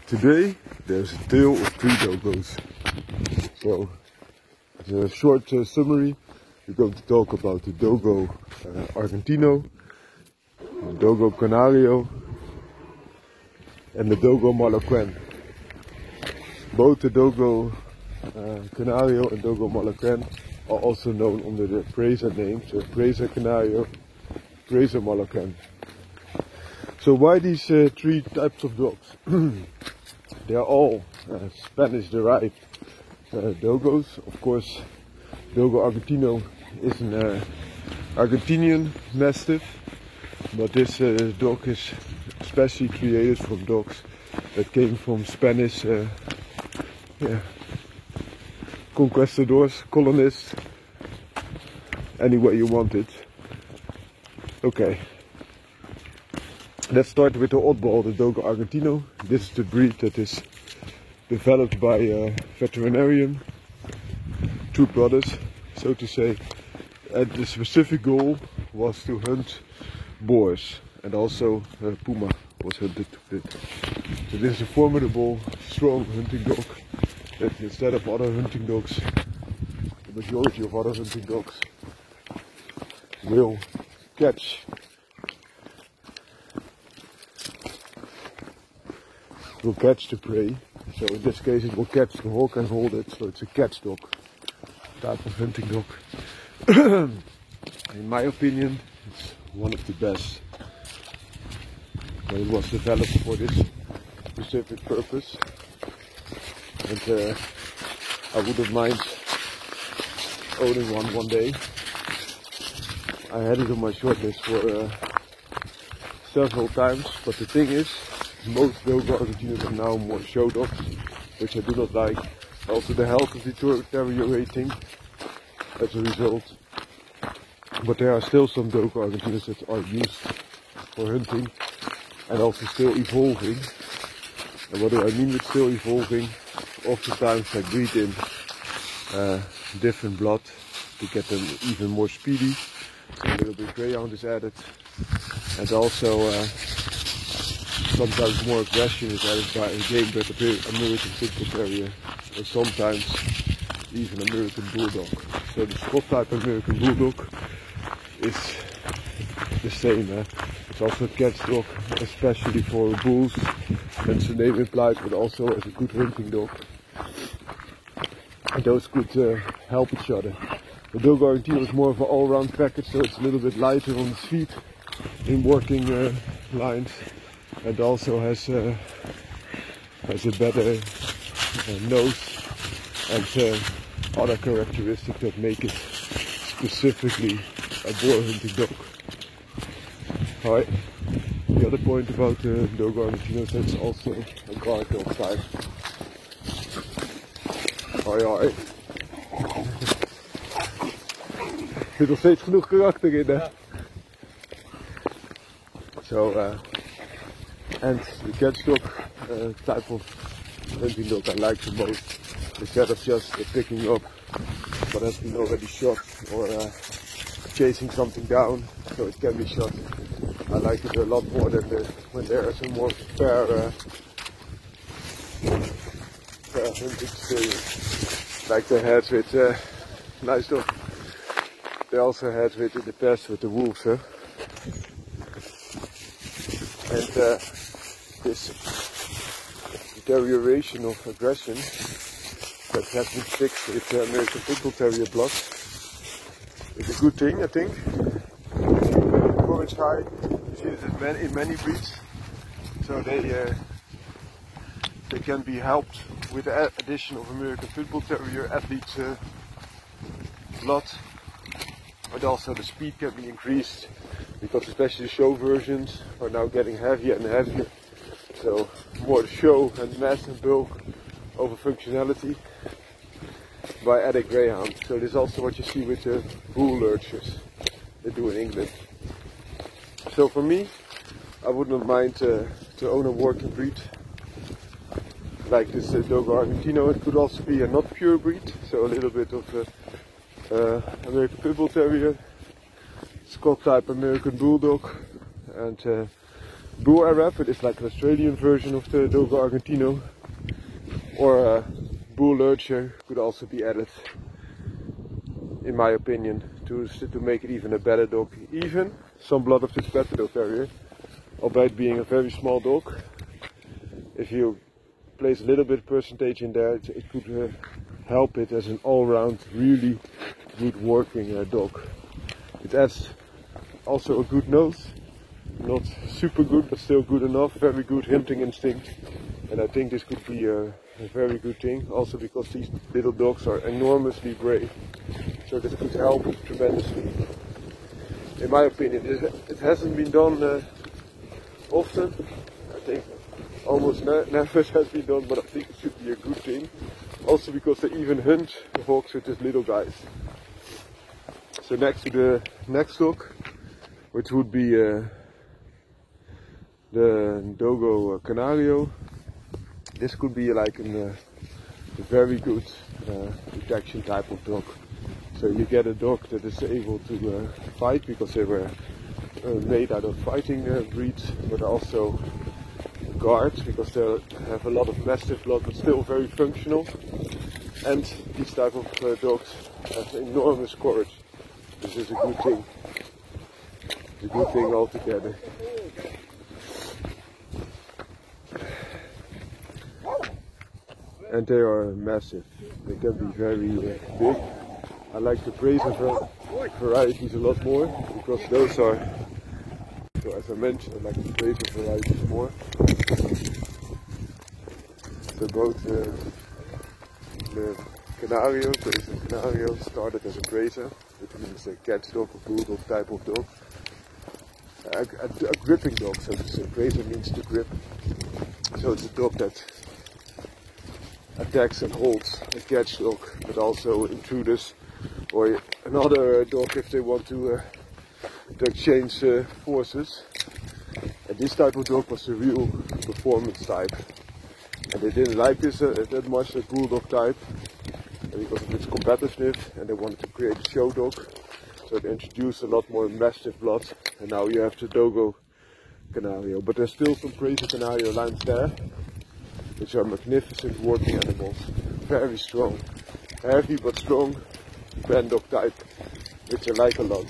Today there's a tale of three dogos. So, as a short summary, we're going to talk about the Dogo Argentino, the Dogo Canario, and the Dogo Moloquén. Both the Dogo Canario and Dogo Moloquén are also known under the Presa names, Presa Canario, Presa Moloquén. So why these three types of dogs? They are all Spanish derived Dogos. Of course, Dogo Argentino is an Argentinian Mastiff, but this dog is especially created from dogs that came from Spanish conquistadors, colonists, any way you want it. Okay. Let's start with the oddball, the Dogo Argentino. This is the breed that is developed by a veterinarian, two brothers, so to say. And the specific goal was to hunt boars, and also puma was hunted with it. So this is a formidable, strong hunting dog that instead of other hunting dogs, the majority of other hunting dogs will catch the prey. So in this case it will catch the hawk and hold it, so it's a catch dog type of hunting dog. In my opinion, it's one of the best. It was developed for this specific purpose, and I wouldn't mind owning one day. I had it on my shortlist for several times, but the thing is, most Dogo Argentinos are now more show dogs, which I do not like. Also the health is deteriorating as a result. But there are still some Dogo Argentinos that are used for hunting and also still evolving. And what do I mean with still evolving? Oftentimes I breed in different blood to get them even more speedy. So a little bit greyhound is added, and also sometimes more aggression is added by a game bred American Pit Terrier, or sometimes even American Bulldog. So the Scott type American Bulldog is the same. It's also a catch dog, especially for bulls, as the name implies, but also as a good hunting dog. And those could help each other. The Dogo Argentino is more of an all-round package, so it's a little bit lighter on the feet in working lines. And also has a better nose and other characteristics that make it specifically a boar hunting dog. Alright, the other point about the Dogo Argentino is that it's also a guard dog type. Hoi. Er zit nog steeds genoeg karakter in, hè? So, and the catch dog type of hunting dog I like the most, instead of just picking up what has been already shot or chasing something down so it can be shot. I like it a lot more than when there is a more fair hunting experience, like they had with nice dog. They also had with in the past with the wolves, huh? And this deterioration of aggression that has been fixed with American Pit Terrier blood is a good thing, I think. Courage high, you see it in many breeds, so they can be helped with the addition of American Pit Terrier athlete's blood, but also the speed can be increased, because especially the show versions are now getting heavier and heavier. So more show and mass and bulk over functionality by adding greyhound. So this is also what you see with the bull lurchers they do in England. So for me, I would not mind to own a working breed like this Dogo Argentino. It could also be a not pure breed, so a little bit of American Pit Terrier, Scott type American Bulldog, and Bull Arab, it is like an Australian version of the Dogo Argentino, or Bull Lurcher could also be added, in my opinion, to make it even a better dog. Even some blood of this Betterdog Terrier, albeit being a very small dog, if you place a little bit percentage in there, it could help it as an all-round really good working dog. It has also a good nose, not super good but still good enough, very good hunting instinct, and I think this could be a very good thing, also because these little dogs are enormously brave, so this could help tremendously. In my opinion, it hasn't been done often. I think almost never has been done, but I think it should be a good thing. Also because they even hunt hawks with these little guys. So next to the next dog, which would be the Dogo Canario, this could be like a very good protection type of dog. So you get a dog that is able to fight, because they were made out of fighting breeds, but also guard, because they have a lot of mastiff blood but still very functional. And these type of dogs have enormous courage. This is a good thing. It's a good thing altogether. And they are massive. They can be very big. I like the Breza varieties a lot more, because those are, so as I mentioned, I like the Breza varieties more. So both the Canario, Breza Canario, started as a Breza, which means a catch dog or bulldog type of dog. A gripping dog, so to say. Breza means to grip. So it's a dog that attacks and holds, a catch dog, but also intruders, or another dog if they want to exchange forces. And this type of dog was the real performance type. And they didn't like this that much, the bulldog type, because of its competitiveness, and they wanted to create a show dog. So they introduced a lot more mastiff blood, and now you have the Dogo Canario. But there's still some Breza Canario lines there, which are magnificent working animals, very strong, heavy but strong, brand dog type, which I like a lot.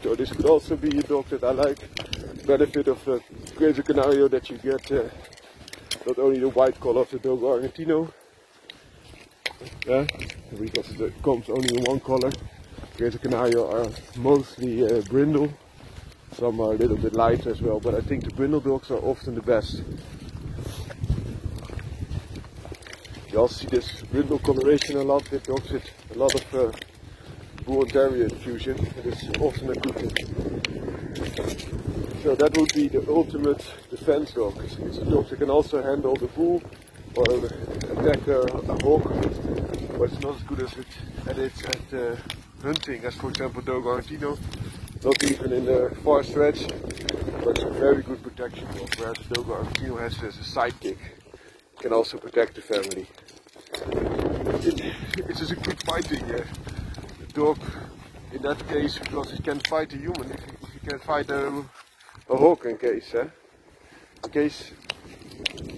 So this could also be a dog that I like. Benefit of the Breza Canario that you get not only the white color of the Dogo Argentino, because it comes only in one color. Breza Canario are mostly brindle, some are a little bit lighter as well, but I think the brindle dogs are often the best. You also see this brindle coloration a lot with dogs with a lot of bull and terrier infusion. It is often a good thing. So that would be the ultimate defense dog. It's a dog that can also handle the bull or attack a hawk, but it's not as good at hunting as, for example, Dogo Argentino. Not even in the far stretch, but it's a very good protection dog, whereas the Dogo Argentino has as a sidekick, can also protect the family. It is a good fighting dog in that case, because it can fight a human, if you can fight a hawk in case. In case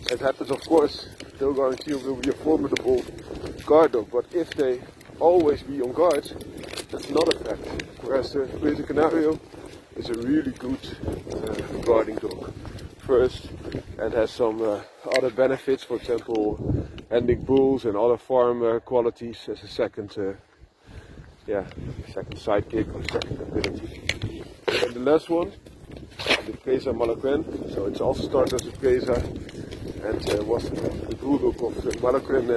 it happens, of course, Dogo Argentino will be a formidable guard dog, but if they always be on guard, that's not a fact. Whereas the Breza Canario is a really good guarding dog. First, and has some other benefits, for example, handling bulls and other farm qualities as a second sidekick or second ability. And the last one, the Breza Malocren. So it's also started as a Breza and was the bulldog of the Malocren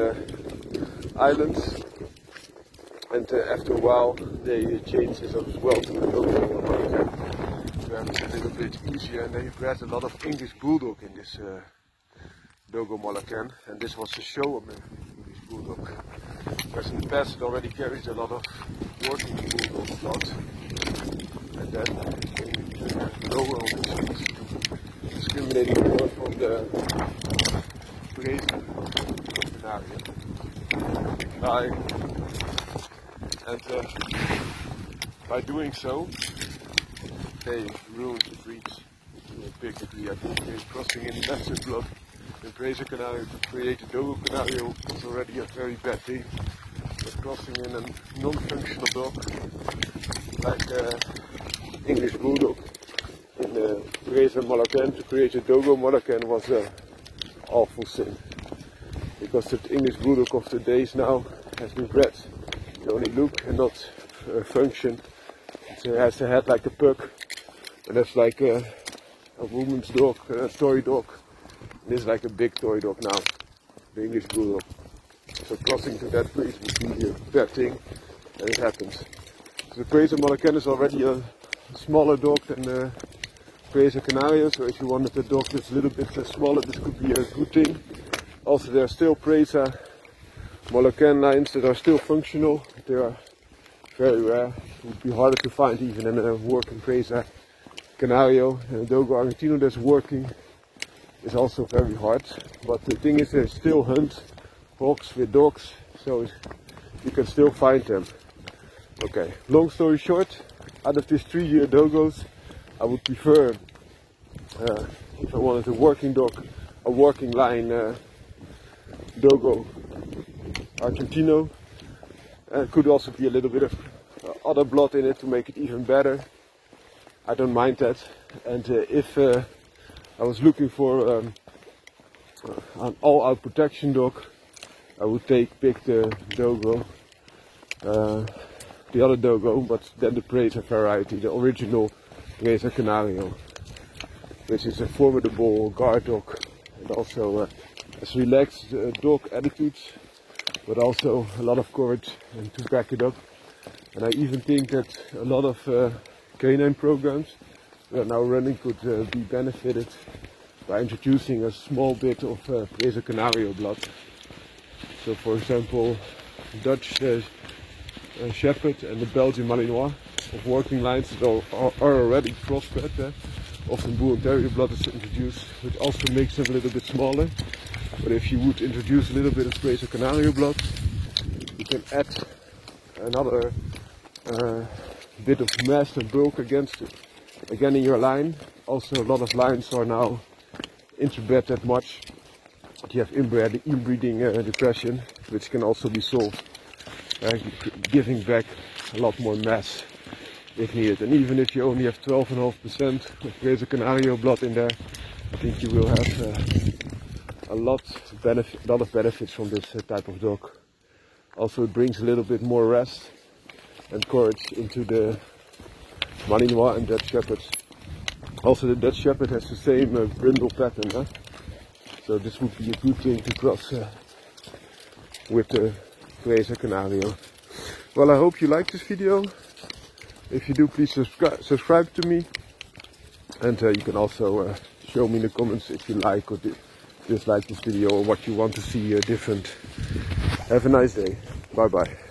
Islands. And after a while, they changed this as well to the Dogo Malocren, where it's a little bit easier, and they bred a lot of English bulldog in this Dogo Malocren, and this was the show of English bulldog. Whereas in the past it already carries a lot of working bulldog blood, and then the lower was discriminating more from the Breza Canario. By doing so, they ruined the breeds. big degree. I think crossing in massive blood in Presa Canario to create a Dogo Canario was already a very bad thing. But crossing in a non-functional dog like English Bulldog in Presa Moluccan to create a Dogo Moluccan was an awful sin. Because the English Bulldog of the days now has been bred to only look and not function. It has a head like a pug, and that's like a woman's dog, a toy dog. It is like a big toy dog now, the English Bulldog. So crossing to that breed would be a bad thing, and it happens. So the Presa Moluccan is already a smaller dog than the Presa Canario, so if you wanted a dog that's a little bit smaller, this could be a good thing. Also, there are still Presa Moluccan lines that are still functional. They are very rare. It would be harder to find even in a working Presa Canario. And a Dogo Argentino that's working is also very hard. But the thing is, they still hunt hawks with dogs, so you can still find them. Okay, long story short, out of these 3-year Dogos, I would prefer, if I wanted a working dog, a working line Dogo Argentino. Could also be a little bit of other blood in it to make it even better. I don't mind that. And if I was looking for an all-out protection dog, I would pick the Dogo, the other Dogo, but then the Presa variety, the original Presa Canario, which is a formidable guard dog and also has relaxed dog attitudes, but also a lot of courage and to back it up. And I even think that a lot of canine programs that are now running could be benefited by introducing a small bit of Presa Canario blood. So for example, Dutch Shepherd and the Belgian Malinois of working lines that are already crossbred. Often Bull and Terrier blood is introduced, which also makes them a little bit smaller. But if you would introduce a little bit of Presa Canario blood, you can add another bit of mass and bulk again in your line. Also, a lot of lines are now interbred that much. You have inbreeding depression, which can also be solved, giving back a lot more mass if needed. And even if you only have 12.5% of Presa Canario blood in there, I think you will have a lot of benefits from this type of dog. Also, it brings a little bit more rest and courage into the Malinois and Dutch Shepherd. Also, the Dutch Shepherd has the same brindle pattern, so this would be a good thing to cross with the Presa Canario. Well, I hope you liked this video. If you do, please subscribe to me, and you can also show me in the comments if you like or dislike this video or what you want to see different. Have a nice day. Bye bye.